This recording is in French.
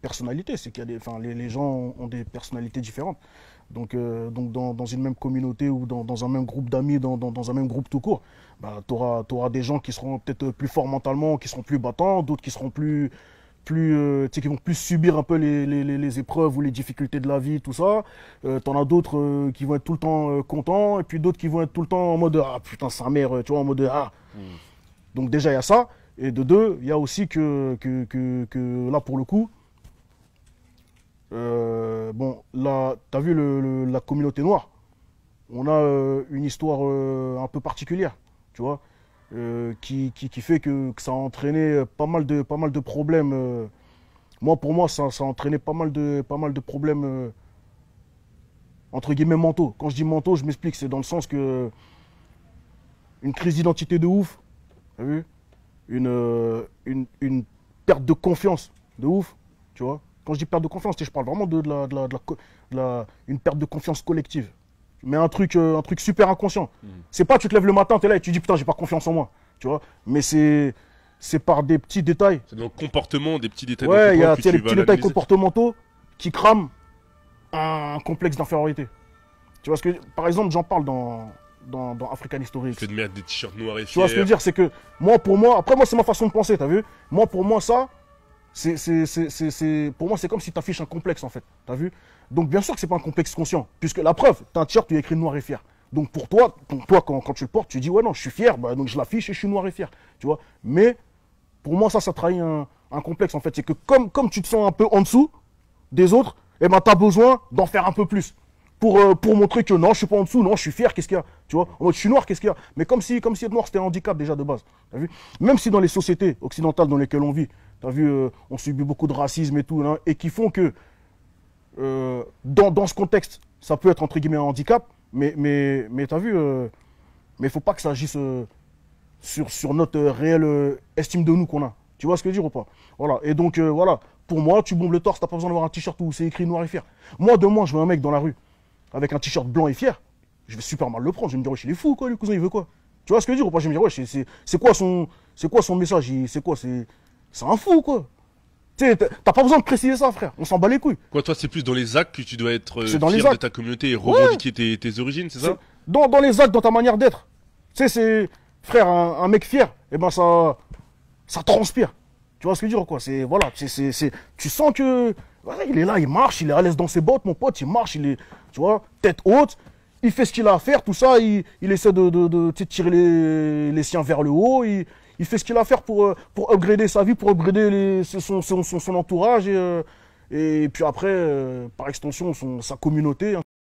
personnalité, c'est qu'il y a les gens ont des personnalités différentes. Donc dans une même communauté ou dans un même groupe d'amis, dans un même groupe tout court, bah, tu auras des gens qui seront peut-être plus forts mentalement, qui seront plus battants, d'autres qui seront tu sais, qui vont plus subir un peu les épreuves ou les difficultés de la vie, tout ça. T'en as d'autres qui vont être tout le temps contents, et puis d'autres qui vont être tout le temps en mode ah putain, sa mère, tu vois, en mode ah. Donc déjà, il y a ça. Et de deux, il y a aussi que là, pour le coup, bon, là, t'as vu la communauté noire, on a une histoire un peu particulière, tu vois, qui fait que ça a entraîné pas mal de problèmes. Pour moi, ça a entraîné pas mal de problèmes, entre guillemets, mentaux. Quand je dis mentaux, je m'explique, c'est dans le sens que une crise d'identité de ouf, t'as vu, une perte de confiance de ouf, tu vois. Quand je dis perte de confiance, je parle vraiment une perte de confiance collective. Mais un truc super inconscient. C'est pas tu te lèves le matin, tu es là et tu dis putain, j'ai pas confiance en moi, tu vois. Mais c'est par des petits détails. C'est dans le comportement, des petits détails. Ouais, il y a les petits détails comportementaux qui crament un complexe d'infériorité. Tu vois ce que, par exemple, j'en parle dans African History. Le fait de mettre des t-shirts noirs et fiers. Tu vois ce que je veux dire, c'est que pour moi, après moi c'est ma façon de penser, t'as vu. Pour moi ça, pour moi c'est comme si tu affiches un complexe en fait, t'as vu. Donc bien sûr que c'est pas un complexe conscient, puisque la preuve, t'as un t-shirt où il y a écrit noir et fier. Donc pour toi quand tu le portes, tu dis ouais non, je suis fier, bah, donc je l'affiche et je suis noir et fier, tu vois. Mais pour moi ça trahit un complexe en fait, c'est que comme tu te sens un peu en dessous des autres, eh ben t'as besoin d'en faire un peu plus. Pour montrer que non, je suis pas en dessous, non, je suis fier, qu'est-ce qu'il y a, tu vois, en mode je suis noir, qu'est-ce qu'il y a, mais comme si être noir c'était un handicap déjà de base, t'as vu, même si dans les sociétés occidentales dans lesquelles on vit, t'as vu, on subit beaucoup de racisme et tout, hein, et qui font que dans ce contexte, ça peut être entre guillemets un handicap, mais t'as vu, mais il faut pas que ça agisse sur notre réelle estime de nous qu'on a, tu vois ce que je veux dire ou pas, voilà, et donc voilà, pour moi, tu bombes le torse, t'as pas besoin d'avoir un t-shirt où c'est écrit noir et fier. Moi, demain, je vois un mec dans la rue avec un t-shirt blanc et fier, je vais super mal le prendre. Je vais me dire, wesh, il est fou, quoi, le cousin, il veut quoi? Tu vois ce que je veux dire ou pas? Je vais me dire, wesh, c'est quoi son message? C'est un fou, quoi. Tu sais, t'as pas besoin de préciser ça, frère. On s'en bat les couilles. Quoi, toi, c'est plus dans les actes que tu dois être fier de ta communauté et revendiquer tes origines, c'est ça? Dans les actes, dans ta manière d'être. Tu sais, frère, un mec fier, eh ben, ça transpire. Tu vois ce que je veux dire, quoi? Voilà, tu sens que, ouais, il est là, il marche, il est à l'aise dans ses bottes, mon pote, il marche, il est, tu vois, tête haute, il fait ce qu'il a à faire, tout ça, il essaie de tirer les siens vers le haut, il fait ce qu'il a à faire pour upgrader sa vie, pour upgrader son entourage, et puis après, par extension, sa communauté.